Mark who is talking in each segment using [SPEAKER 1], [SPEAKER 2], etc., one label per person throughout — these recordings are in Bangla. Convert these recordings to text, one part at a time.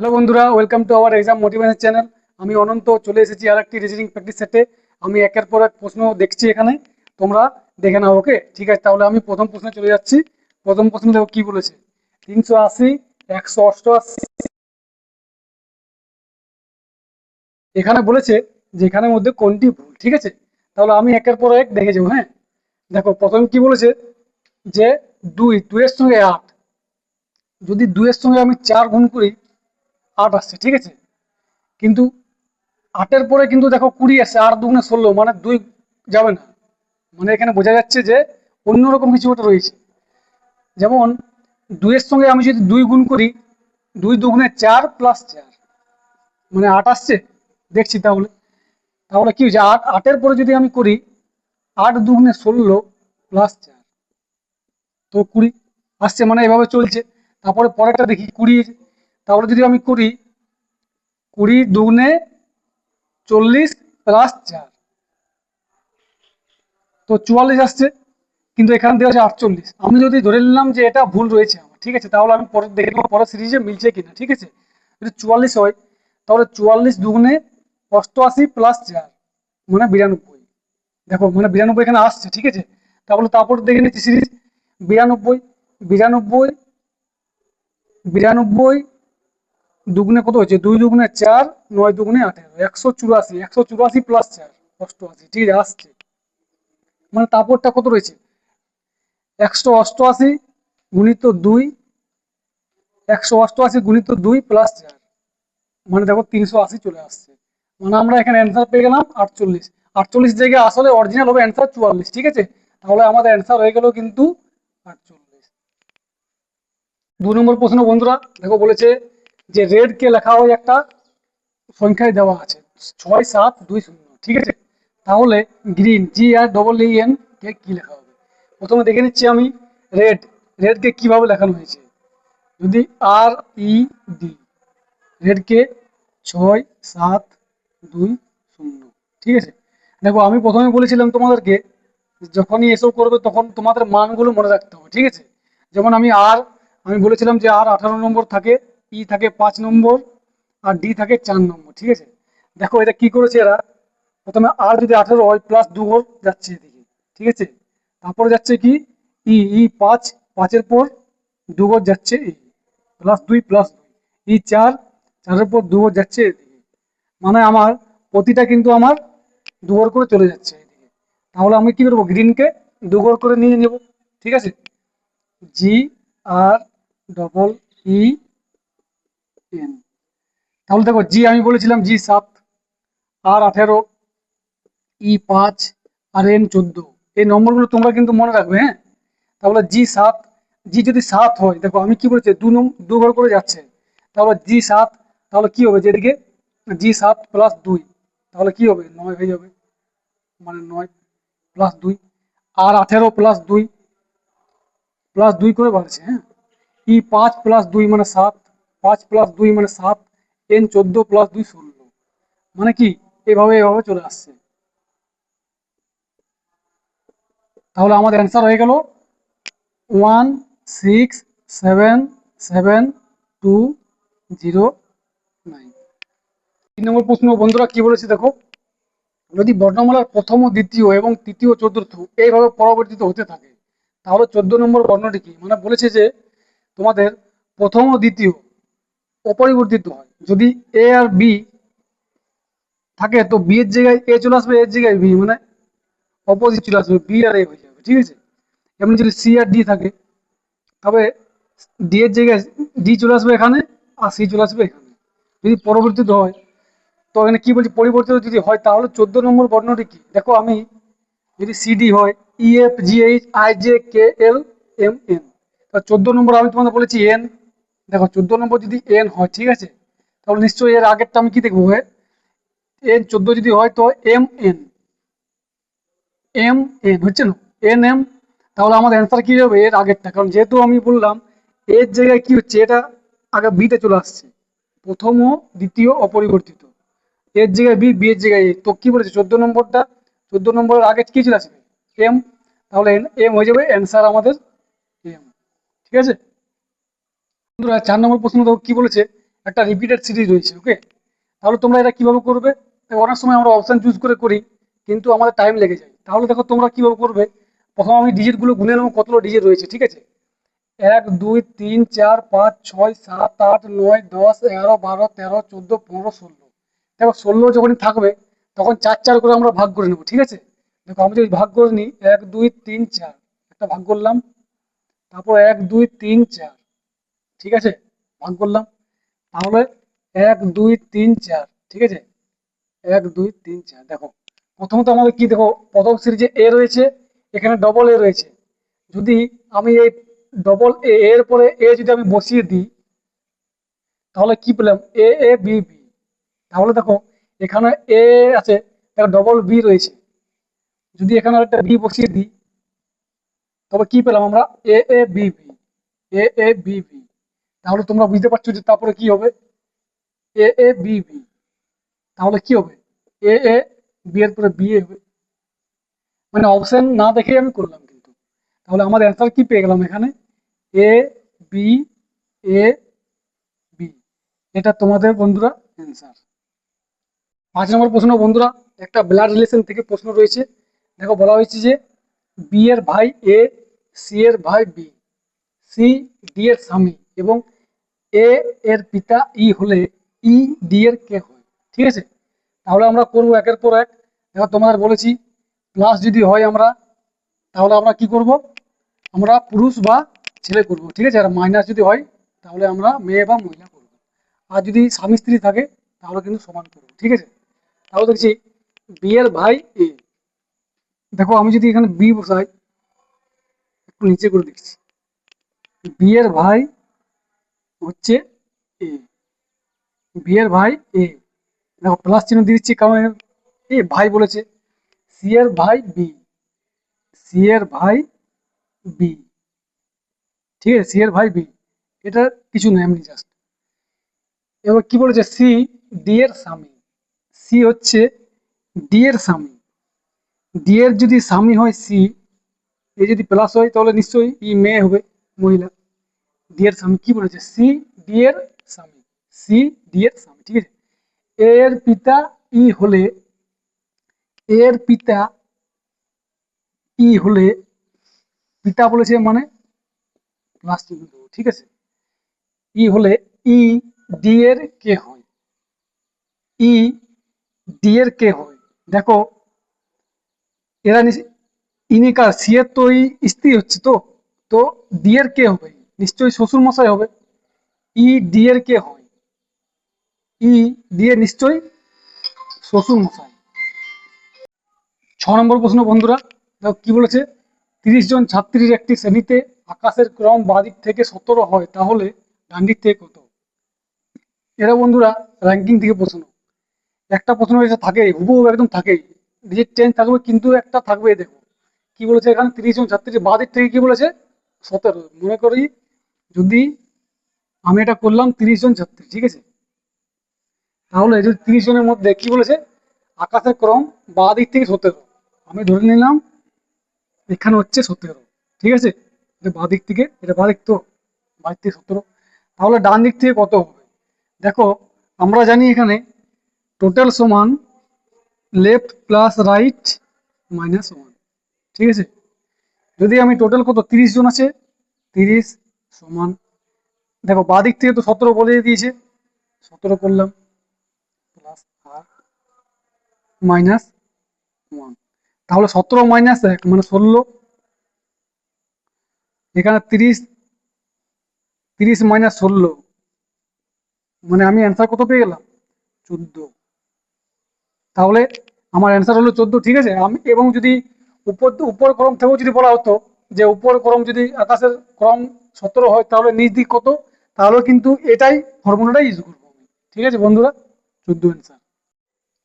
[SPEAKER 1] হ্যালো বন্ধুরা, welcome to our exam motivation channel. আমি অনন্ত চলে এসেছি আর একটি রিজনিং প্র্যাকটিস সেটে। আমি একের পর এক প্রশ্ন দেখছি এখানে, তোমরা দেখে নাও। ওকে, ঠিক আছে, তাহলে আমি প্রথম প্রশ্নে চলে যাচ্ছি। প্রথম প্রশ্ন দেখো কি বলেছে। 380, 188। এখানে বলেছে যে এখানের মধ্যে কোনটি ভুল। ঠিক আছে, তাহলে আমি একের পর এক দেখে যাবো। হ্যাঁ, দেখো প্রথম কি বলেছে যে দুইয়ের সঙ্গে 8, যদি দুইয়ের সঙ্গে আমি 4 গুণ করি 8 আসছে। ঠিক আছে, কিন্তু 8-এর পরে কিন্তু দেখো 20 আসছে, 8 দুগুণে 16, মানে 2 যাবে না। মানে এখানে বোঝা যাচ্ছে যে অন্যরকম কিছু একটা রয়েছে। যেমন 2-এর সঙ্গে আমি যদি 2 গুণ করি, 2 দুগুণে 4 প্লাস 4, মানে 8 আসছে। দেখছি তাহলে, তাহলে কি হচ্ছে, 8-এর পরে যদি আমি করি 8 দুগুণে 16 প্লাস 4, তো 20 আসছে, মানে এভাবে চলছে। তারপরে পরেরটা দেখি 20, তাহলে যদি আমি করি 20 দুগুণে 40 প্লাস 4, তো 44 আসছে। কিন্তু এখানে দেওয়া আছে 48। আমি যদি ধরে নিলাম যে এটা ভুল রয়েছে আমার, ঠিক আছে, তাহলে আমি পরে দেখে নেবো পরের সিরিজে মিলছে কিনা। ঠিক আছে, যদি 44 হয় তাহলে 44 দুগুণে 88 প্লাস 4, মানে 92। দেখো মানে 92 এখানে আসছে। ঠিক আছে, তাহলে তারপর দেখে নিচ্ছি সিরিজ। 92, 92, 92 দুগুণে কত হচ্ছে, 2 দুগুণে 4, 9 দুগুণে 18, 184, 184 প্লাস 4, 88। ঠিক আছে, আসছে। মানে তারপরটা কত রয়েছে, 188 গুণিত 2, 188 গুণিত 2 প্লাস 4, মানে দেখো 380 চলে আসছে। মানে আমরা এখানে অ্যান্সার পেয়ে গেলাম 48। 48 জায়গায় আসলে অরিজিনাল হবে অ্যান্সার 44। ঠিক আছে, তাহলে আমাদের অ্যান্সার হয়ে গেল কিন্তু 48। 2 নম্বর প্রশ্ন বন্ধুরা, দেখো বলেছে যে রেড কে লেখা হয় একটা সংখ্যায় দেওয়া আছে 6720। ঠিক আছে, তাহলে গ্রিন, GREEN কে কি লেখা হবে। প্রথমে দেখে নিচ্ছি আমি রেড, রেড কে কিভাবে লেখানো হয়েছে। যদি RED, রেডকে 6720। ঠিক আছে, দেখো আমি প্রথমে বলেছিলাম তোমাদেরকে যখনই এসব করবে তখন তোমাদের মানগুলো মনে রাখতে হবে। ঠিক আছে, যেমন আমি বলেছিলাম যে R 18 নম্বর থাকে, ই থাকে 5 নম্বর, আর ডি থাকে 4 নম্বর। ঠিক আছে, দেখো এটা কি করেছে এরা, প্রথমে আর যদি 18 হয় প্লাস 2 ঘর যাচ্ছে এদিকে। ঠিক আছে, তারপরে যাচ্ছে কি ই, 5, 5-এর পর 2 ঘর যাচ্ছে ই, প্লাস 2 প্লাস 2, ই 4, 4-এর পর 2 ঘর যাচ্ছে এদিকে। মানে আমার প্রতিটা কিন্তু আমার 2 ঘর করে চলে যাচ্ছে এদিকে। তাহলে আমি কি করবো, গ্রিনকে 2 ঘর করে নিয়ে নেব। ঠিক আছে, GREEN। তাহলে দেখো জি আমি বলেছিলাম জি 7, আর 18, ই 5, আর এন 14। এই নম্বরগুলো তোমরা কিন্তু মনে রাখবে। হ্যাঁ, তাহলে জি 7, জি যদি 7 হয়, দেখো আমি কি বলেছি, 2 ঘর করে যাচ্ছে, তাহলে জি 7, তাহলে কি হবে যেদিকে জি 7 প্লাস 2, তাহলে কি হবে 9 হয়ে যাবে, মানে 9 প্লাস 2, আর 18 প্লাস 2, প্লাস 2 করে বাড়ছে। হ্যাঁ, ই 5 প্লাস 2 মানে 7, 5 প্লাস 2 মানে 7, এন 14 প্লাস 2 16, মানে কি এভাবে এভাবে চলে আসছে। তাহলে আমাদের অ্যান্সার হয়ে গেল 1677209। 3 নম্বর প্রশ্ন বন্ধুরা কি বলেছে দেখো, যদি বর্ণমালার প্রথম ও দ্বিতীয় এবং তৃতীয় চতুর্থ এইভাবে পরিবর্তিত হতে থাকে, তাহলে 14 নম্বর বর্ণটি কি। মানে বলেছে যে তোমাদের প্রথম ও দ্বিতীয় অপরিবর্তিত হয়, যদি এ আর বি থাকে তো বি এর জায়গায় এ চলে আসবে, এর জায়গায় বি, মানে অপোজিট চলে আসবে, বি আর এ হয়ে যাবে। ঠিক আছে, এমনি যদি সি আর ডি থাকে, তবে ডি এর জায়গায় ডি চলে আসবে এখানে, আর সি চলে আসবে এখানে। যদি পরিবর্তিত হয়, তো এখানে কি বলছি, পরিবর্তিত যদি হয় তাহলে 14 নম্বর বর্ণটি কি। দেখো আমি যদি সিডি হয়, EFGHIJKLMN, 14 নম্বর আমি তোমাদের বলেছি এন। দেখো 14 নম্বর যদি এন হয়, ঠিক আছে, তাহলে নিশ্চয়ই এর আগেরটা আমি কি দেখবো, এন 14 যদি হয় তো এম এন হচ্ছে না, এম, তাহলে আমাদের অ্যান্সার কি হবে এর আগেরটা, কারণ যেহেতু আমি বললাম এর জায়গায় কি হচ্ছে, এটা আগে বিতে চলে আসছে, প্রথম ও দ্বিতীয় অপরিবর্তিত, এর জায়গায় বি, বি এর জায়গায় এ, তো কি বলেছে 14 নম্বরটা, 14 নম্বরের আগে কি চলে আসবে এম, তাহলে এম হয়ে যাবে অ্যান্সার আমাদের এম। ঠিক আছে বন্ধুরা, 4 নম্বর প্রশ্ন দেখো কি বলেছে, একটা রিপিটেড সিরিজ রয়েছে। ওকে, তাহলে তোমরা এটা কিভাবে করবে? দেখো, অনেক সময় আমরা অপশন চুজ করে করি কিন্তু আমাদের টাইম লেগে যায়। তাহলে দেখো তোমরা কিভাবে করবে, প্রথম আমি ডিজিট গুলো গুনে নেবো কতগুলো ডিজিট রয়েছে। ঠিক আছে, 1 2 3 4 5 6 7 8 9 10 11 12 13 14 15 16। দেখো 16 যখনই থাকবে তখন 4 4 করে আমরা ভাগ করে নেবো। ঠিক আছে, দেখো আমি যদি ভাগ করে নিই 1 2 3 4, একটা ভাগ করলাম, তারপর 1 2 3 4, ঠিক আছে, ভাগ করলাম, তাহলে 1 2 3 4, ঠিক আছে, 1 2 3 4। দেখো প্রথমত আমাদের কি, দেখো প্রথম সিরিজে এ রয়েছে, এখানে ডবল এ রয়েছে। যদি আমি এই ডবল এ এর পরে এ যদি আমি বসিয়ে দিই তাহলে কি পেলাম, এ এ বি বি। তাহলে দেখো এখানে এ আছে, দেখো ডবল বি রয়েছে, যদি এখানে একটা বি বসিয়ে দিই তবে কি পেলাম আমরা, এ A B B, A A B B. তাহলে তোমরা বুঝতে পারছো যে তারপরে কি হবে, এ এ বি বি, তাহলে কি হবে, এ এ বি এর পরে বি এ হবে। মানে অপশন না দেখে আমি করলাম কিন্তু। তাহলে আমাদের অ্যান্সার কি পেয়ে গেলাম এখানে, এ বি, এ বি। এটা তোমাদের বন্ধুরা অ্যান্সার। 5 নম্বর প্রশ্ন বন্ধুরা, একটা ব্লাড রিলেশন থেকে প্রশ্ন রয়েছে। দেখো বলা হয়েছে যে বি এর ভাই এ, সি এর ভাই বি, সি ডি এর স্বামী এবং এ এর পিতা ই হলে ই ডি এর কে হয়। ঠিক আছে, তাহলে আমরা করবো একের পর এক। দেখো তোমাদের বলেছি প্লাস যদি হয় আমরা, তাহলে আমরা কি করব, আমরা পুরুষ বা ছেলে করব। ঠিক আছে, আর মাইনাস যদি হয় তাহলে আমরা মেয়ে বা মহিলা করব। আর যদি স্বামী স্ত্রী থাকে তাহলে কিন্তু সমান করব। ঠিক আছে, তাহলে দেখছি বি এর ভাই এ। দেখো আমি যদি এখানে বি বসাই, একটু নিচে করে দেখছি, বি এর ভাই হচ্ছে এ, বি এর ভাই এ। দেখো প্লাস চিহ্ন দিয়ে দিচ্ছি কারণ এ ভাই বলেছে। সি এর ভাই বি, সি এর ভাই বি, ঠিক আছে, সি এর ভাই বি, এটা কিছু নেই, এমনি জাস্ট। এবার কি বলেছে, সি ডি এর স্বামী, সি হচ্ছে ডি এর স্বামী, ডি এর যদি স্বামী হয় সি, এ যদি প্লাস হয় তাহলে নিশ্চয়ই ই মেয়ে হবে, মহিলা। ডি এর স্বামী কি বলেছে, সি ডি এর স্বামী, সি ডি এর স্বামী। ঠিক আছে, এ এর পিতা ই হলে, এ এর পিতা ই হলে, পিতা বলেছে মানে প্লাস চিহ্ন দেবো। ঠিক আছে, ই হলে ই ডি এর কে হয়, ই ডি এর কে হয়। দেখো এরা ইনিকার সি এর তো স্ত্রী হচ্ছে, তো তো ডি এর কে হবে, নিশ্চয়ই শ্বশুর মশাই হবে। ই ডি এর কে হয়, ই ডি এর নিশ্চয়ই শ্বশুর মশাই। 6 নম্বর প্রশ্ন বন্ধুরা, দেখো কি বলেছে, 30 জন ছাত্রীর একটি শ্রেণীতে আকাশের ক্রম বাঁদিক থেকে 17 হয় তাহলে ডান দিক থেকে কত। এরা বন্ধুরা র্যাঙ্কিং থেকে প্রশ্ন, একটা প্রশ্ন এসে থাকে হুবহু একদম থাকে, ডিজিট চেঞ্জ থাকবে কিন্তু একটা থাকবে। দেখো কি বলেছে এখানে, 30 জন ছাত্রী বাঁ দিক থেকে কি বলেছে 17। মনে করি যদি আমি এটা করলাম 30 জন ছাত্রী, ঠিক আছে, তাহলে যদি 30 জনের মধ্যে কি বলেছে আকাশের ক্রম বাঁ দিক থেকে 17, আমি ধরে নিলাম এখানে হচ্ছে 17। ঠিক আছে, এটা বাঁ দিক থেকে, এটা বাঁ দিক তো, বাঁ দিক থেকে 17, তাহলে ডান দিক থেকে কত হবে। দেখো আমরা জানি এখানে টোটাল সমান লেফট প্লাস রাইট মাইনাস 1। ঠিক আছে, যদি আমি টোটাল কত 30 জন আছে, 30 সমান, দেখো বাঁ দিক থেকে তো 17 বলে দিয়েছে, 17 করলাম প্লাস আর মাইনাস 1, তাহলে 17 মাইনাস 1 মানে 16। এখানে 30, 30 মাইনাস 16 মানে আমি অ্যান্সার কত পেয়ে গেলাম, 14। তাহলে আমার অ্যান্সার হলো 14। ঠিক আছে, আমি এবং যদি উপর ক্রম থেকেও যদি বলা হতো যে উপর ক্রম যদি আকাশের ক্রম 17 হয় তাহলে নিচ দিক কত, তাহলে কিন্তু এটাই ফর্মুলাটাই ইউজ করবো আমি। ঠিক আছে বন্ধুরা, 14 অ্যান্সার।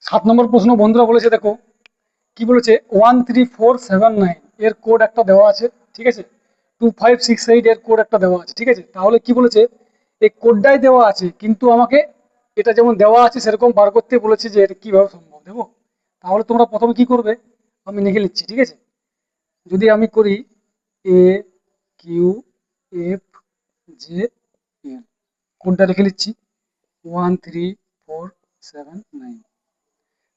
[SPEAKER 1] 7 নম্বর প্রশ্ন বন্ধুরা বলেছে, দেখো কি বলেছে, 13479 এর কোড একটা দেওয়া আছে। ঠিক আছে, 2568 এর কোড একটা দেওয়া আছে। ঠিক আছে, তাহলে কি বলেছে, এই কোডটাই দেওয়া আছে কিন্তু আমাকে এটা যেমন দেওয়া আছে সেরকম বার করতে বলেছে যে এটা কিভাবে সম্ভব। দেখো তাহলে তোমরা প্রথমে কি করবে, আমি লিখে নিচ্ছি। ঠিক আছে, যদি আমি করি এ কিউ এফ জে এল, কোডটা লিখে নিচ্ছি। 1 3 4 7 9।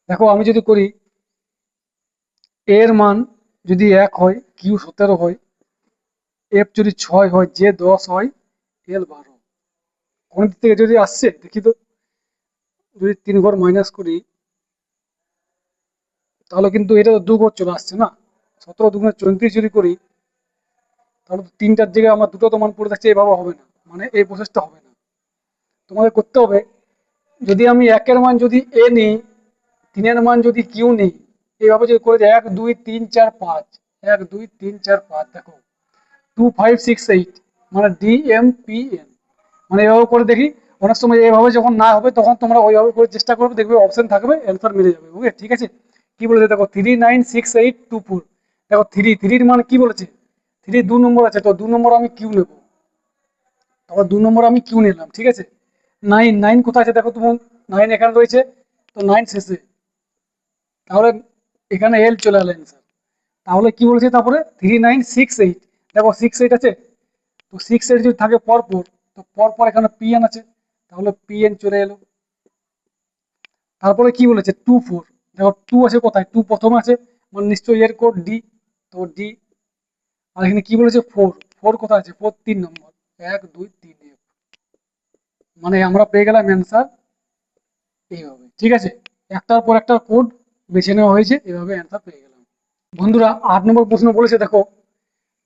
[SPEAKER 1] দেখো আমি যদি করি এর মান যদি 1 হয়, কিউ 17 হয়, এফ যদি 6 হয়, জে 10 হয়, এল 12, কোন দিক থেকে যদি আসছে দেখি তো। যদি 3 ঘর মাইনাস করি তাহলে কিন্তু এটা তো 2 ঘর চলে আসছে না। 17 2 34 যদি করি তাহলে তো 3টার জায়গায় আমার দুটো তো মান পড়ে থাকছে, এভাবে হবে না, মানে এই প্রসেসটা হবে না। তোমাদের করতে হবে, যদি আমি 1 এর মান যদি এ নিই, 3 এর মান যদি কিউ নিই, এইভাবে যদি করে যাই 1 2 3 4 5, 1 2 3 4 5, দেখো 2 5 6 8, মানে ডি এম পি এন, মানে এভাবে করে দেখি। অনেক সময় এভাবে যখন না হবে তখন তোমরা ওইভাবে করে চেষ্টা করবে, দেখবে অপশন থাকবে, অ্যান্সার মিলে যাবে। ওকে, ঠিক আছে। কি বলেছে দেখো 3 9 6 8 2 4, দেখো 3 মান কি বলেছে, 3 2 নম্বর আছে, তো 2 নম্বর আমি কিউ নেব, তারপর 2 নম্বর আমি কিউ নিলাম, ঠিক আছে। 9 9 কোথায় আছে দেখো, তোমার 9 এখানে রয়েছে, তো 9 শেষে, তাহলে এখানে এল চলে এলো অ্যান্সার। তাহলে কি বলেছে তারপরে 3 9 6 8, দেখো 6 8 আছে, তো 6 8 যদি থাকে পরপর, তো পরপর এখানে পিএন আছে, তাহলে পিএন চলে এলো। তারপরে কি বলেছে 2 4, দেখো 2 আছে কোথায়, 2 প্রথমে আছে, মানে নিশ্চয়ই এর কোড ডি, তো ডি। আর এখানে কি বলেছে 4, 4 কোথায় আছে, 4 3 নম্বর, 1 2 3 এফ, মানে আমরা পেয়ে গেলাম অ্যান্সার এইভাবে, ঠিক আছে। একটার পর একটা কোড বেছে নেওয়া হয়েছে, এভাবে অ্যান্সার পেয়ে গেলাম। বন্ধুরা 8 নম্বর প্রশ্ন বলেছে দেখো,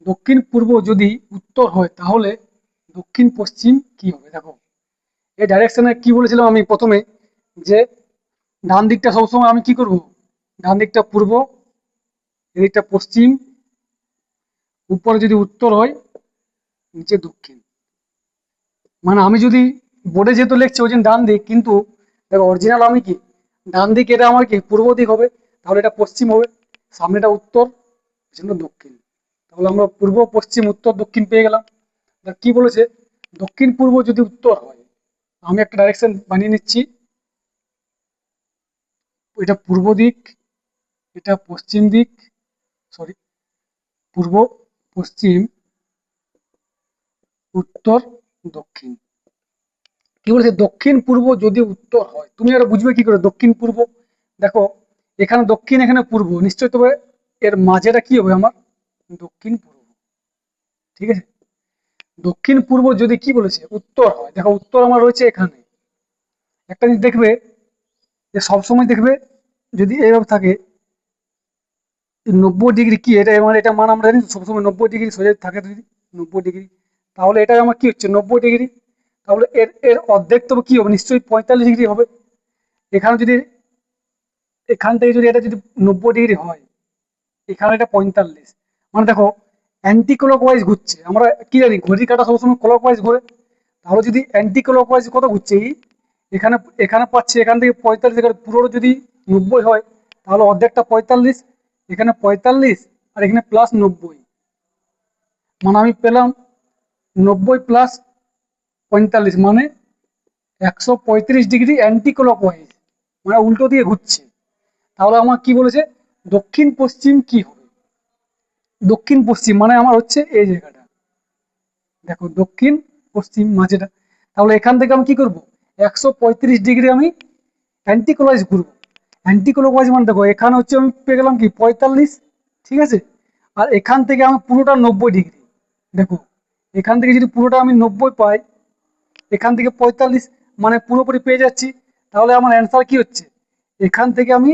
[SPEAKER 1] দক্ষিণ পূর্ব যদি উত্তর হয় তাহলে দক্ষিণ পশ্চিম কি হবে। দেখো এই ডাইরেকশনে কি বলেছিলাম আমি প্রথমে, যে ডান দিকটা সবসময় আমি কি করব, ডান দিকটা পূর্ব, এদিকটা পশ্চিম, উপরে যদি উত্তর হয়, নিচে দক্ষিণ। মানে আমি যদি বোর্ডে যেহেতু লিখছি ওই জন্য ডান দিক, কিন্তু দেখো অরিজিনাল আমি কি, ডান দিক এটা আমার কি পূর্ব দিক হবে, তাহলে এটা পশ্চিম হবে, সামনেটা উত্তর, জন্য দক্ষিণ। তাহলে আমরা পূর্ব পশ্চিম উত্তর দক্ষিণ পেয়ে গেলাম। কি বলেছে, দক্ষিণ পূর্ব যদি উত্তর হয়, আমি একটা ডাইরেকশন বানিয়ে নিচ্ছি, এটা পূর্ব দিক, এটা পশ্চিম দিক, সরি, পূর্ব পশ্চিম উত্তর দক্ষিণ। কি বলেছে, দক্ষিণ পূর্ব যদি উত্তর হয়, তুমি আর বুঝবে কি করে দক্ষিণ পূর্ব। দেখো এখানে দক্ষিণ, এখানে পূর্ব, নিশ্চয় তবে এর মাঝেটা কি হবে আমার, দক্ষিণ পূর্ব, ঠিক আছে। দক্ষিণ পূর্ব যদি কি বলেছে উত্তর হয়, দেখো উত্তর আমার রয়েছে এখানে। একটা জিনিস দেখবে, যে সবসময় দেখবে যদি এইভাবে থাকে, 90 ডিগ্রি কি এটা, মানে এটা মান আমরা জানি সবসময় 90 ডিগ্রি সোজা থাকে, যদি 90 ডিগ্রি, তাহলে এটা আমার কি হচ্ছে 90 ডিগ্রি, তাহলে এর এর অর্ধেক তো কি হবে, নিশ্চয়ই 45 ডিগ্রি হবে। এখানে যদি, এখান থেকে যদি এটা যদি 90 ডিগ্রি হয়, এখানে এটা 45, মানে দেখো অ্যান্টি ক্লকওয়াইজ ঘুরছে, আমরা কি জানি ঘড়ির কাঁটা সবসময় ক্লকওয়াইজ ঘুরে, তাহলে যদি অ্যান্টি ক্লকওয়াইজ কত ঘুরছে এখানে, এখানে পাচ্ছে এখান থেকে 45, এখানে পুরো যদি 90 হয়, তাহলে অর্ধেকটা 45, এখানে 45 আর এখানে প্লাস 90, মানে আমি পেলাম 90 প্লাস 45, মানে 135 ডিগ্রি অ্যান্টি ক্লকওয়াইজ, মানে উল্টো দিয়ে ঘুরছে। তাহলে আমার কি বলেছে, দক্ষিণ পশ্চিম কি হবে, দক্ষিণ পশ্চিম মানে আমার হচ্ছে এই জায়গাটা, দেখো দক্ষিণ পশ্চিম মাঝেটা। তাহলে এখান থেকে আমি কি করব, 135 ডিগ্রি আমি অ্যান্টি ক্লকওয়াইজ ঘুরবো। অ্যান্টি ক্লকওয়াইজ মানে দেখো এখানে হচ্ছে আমি পেয়ে গেলাম কি 45, ঠিক আছে। আর এখান থেকে আমি পুরোটা 90 ডিগ্রি, দেখো এখান থেকে যদি পুরোটা আমি 90 পাই, এখান থেকে 45, মানে পুরোপুরি পেয়ে যাচ্ছি। তাহলে আমার অ্যান্সার কি হচ্ছে, এখান থেকে আমি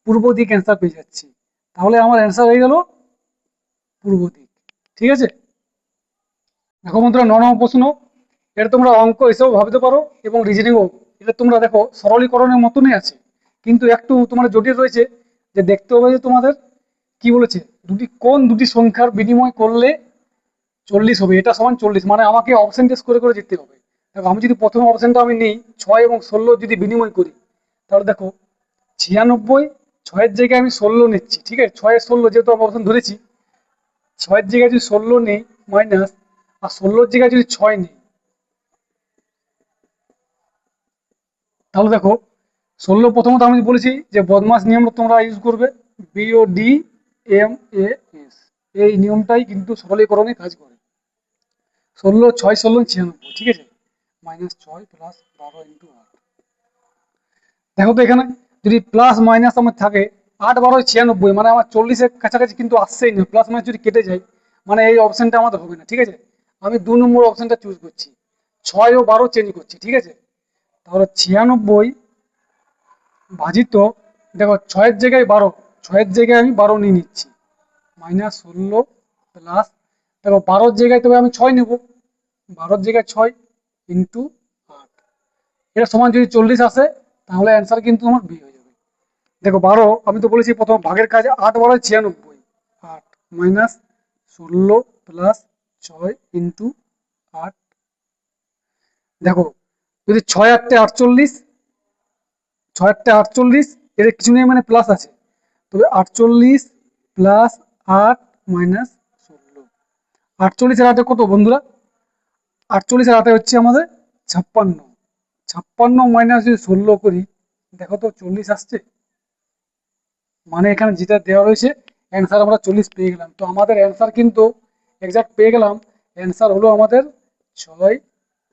[SPEAKER 1] পূর্ব দিক অ্যান্সার পেয়ে যাচ্ছি, তাহলে আমার অ্যান্সার হয়ে গেল পূর্ব দিক, ঠিক আছে। দেখো বন্ধুরা 9 নম্বর প্রশ্ন, এটা তোমরা অঙ্ক হিসেবেও ভাবতে পারো এবং রিজনিংও, এটা তোমরা দেখো সরলীকরণের মতনই আছে, কিন্তু একটু তোমার জটিল রয়েছে, যে দেখতে হবে যে তোমাদের কি বলেছে, কোন দুটি সংখ্যার বিনিময় করলে 40 হবে, এটা সমান 40, মানে আমাকে অপশন টেস্ট করে করে যেতে হবে। দেখো আমি যদি প্রথম অপশনটা আমি নিই 6 এবং 16 যদি বিনিময় করি, তাহলে দেখো 96, 6-এর জায়গায় আমি 16 নিচ্ছি, ঠিক আছে, 6 16 যেহেতু আমি অপশন ধরেছি, 6-এর জায়গায় যদি 16 নেই মাইনাস, আর 16-র জায়গায় যদি 6 নেই, তাহলে দেখো 16 প্রথমত আমি বলেছি যে বদমাস নিয়ম তোমরা ইউজ করবে, BODMAS, এই নিয়মটাই কিন্তু সরলীকরণে কাজ করে। 16 6 16 96, ঠিক আছে। -6 প্লাস 12 ইন্টু 8। দেখো তো এখানে যদি প্লাস মাইনাস আমার থাকে 8 12 96, মানে আমার 40-এর কাছাকাছি কিন্তু আসছেই না। প্লাস মাইনাস যদি কেটে যায় মানে এই অপশনটা আমাদের হবে না, ঠিক আছে। আমি 2 নম্বর অপশনটা চুজ করছি, 6 ও 12 চেঞ্জ করছি, ঠিক আছে। তাহলে 96 ভাজিত, দেখো 6-এর জায়গায় 12, 6-এর জায়গায় আমি 12 নিয়ে নিচ্ছি, -16 প্লাস, দেখো 12-র জায়গায় তবে আমি 6 নেব, 12-র জায়গায় 6 ইন্টু 8। এটা সমান যদি 40 আসে তাহলে অ্যান্সার কিন্তু আমার বি হয়ে যাবে। দেখো 12, আমি তো বলেছি প্রথম ভাগের কাজে 8 12 96, 8 -16 প্লাস 6 ইন্টু 8। দেখো যদি 6 8 48, 6 8 48, এর কিছু নেই মানে প্লাস আছে, তবে 48 প্লাস 8 -16, 48 এর 8 কত বন্ধুরা? 48 এর 8 হচ্ছে আমাদের 56, 56 মাইনাস যদি 16 করি, দেখো তো 40 আসছে, মানে এখানে যেটা দেওয়া রয়েছে অ্যান্সার আমরা 40 পেয়ে গেলাম। তো আমাদের অ্যান্সার কিন্তু এক্সাক্ট পেয়ে গেলাম, অ্যান্সার হলো আমাদের 6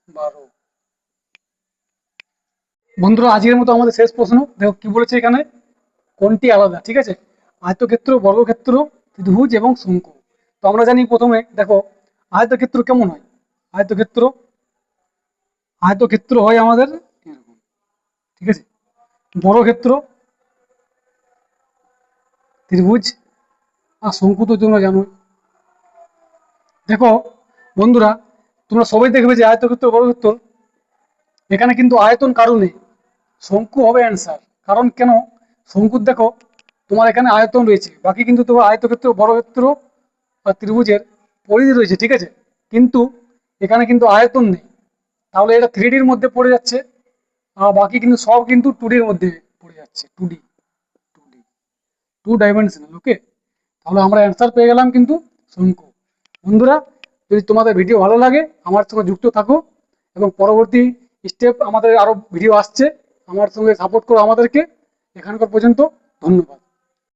[SPEAKER 1] 12। বন্ধুরা আজকের মতো আমাদের শেষ প্রশ্ন, দেখো কি বলেছে এখানে, কোনটি আলাদা, ঠিক আছে। আয়তক্ষেত্র, বর্গক্ষেত্র, ত্রিভুজ এবং শঙ্কু। তো আমরা জানি প্রথমে দেখো আয়তক্ষেত্র কেমন হয়। আয়তক্ষেত্র, আয়তক্ষেত্র হয় আমাদের এরকম, ঠিক আছে। বর্গক্ষেত্র, ত্রিভুজ, আর শঙ্কু তো তোমরা জানো। দেখো বন্ধুরা তোমরা সবাই দেখবে যে আয়তক্ষেত্র বর্গক্ষেত্র, এখানে কিন্তু আয়তন কারণে শঙ্কু হবে অ্যান্সার। কারণ কেন, শঙ্কুর দেখো তোমার এখানে আয়তন রয়েছে, বাকি কিন্তু তোমার আয়তক্ষেত্র বর্গক্ষেত্র বা ত্রিভুজের পরিধি রয়েছে, ঠিক আছে, কিন্তু এখানে কিন্তু আয়তন নেই। তাহলে এটা 3Dর মধ্যে পড়ে যাচ্ছে, আর বাকি কিন্তু সব কিন্তু 2Dর মধ্যে পড়ে যাচ্ছে, 2D, 2 ডাইমেনশনাল। ওকে, তাহলে আমরা অ্যান্সার পেয়ে গেলাম কিন্তু শঙ্কু। বন্ধুরা যদি তোমাদের ভিডিও ভালো লাগে আমার সঙ্গে যুক্ত থাকো, এবং পরবর্তী স্টেপ আমাদের আরো ভিডিও আসছে, আমার সঙ্গে সাপোর্ট করো আমাদেরকে। এখানকার পর্যন্ত ধন্যবাদ।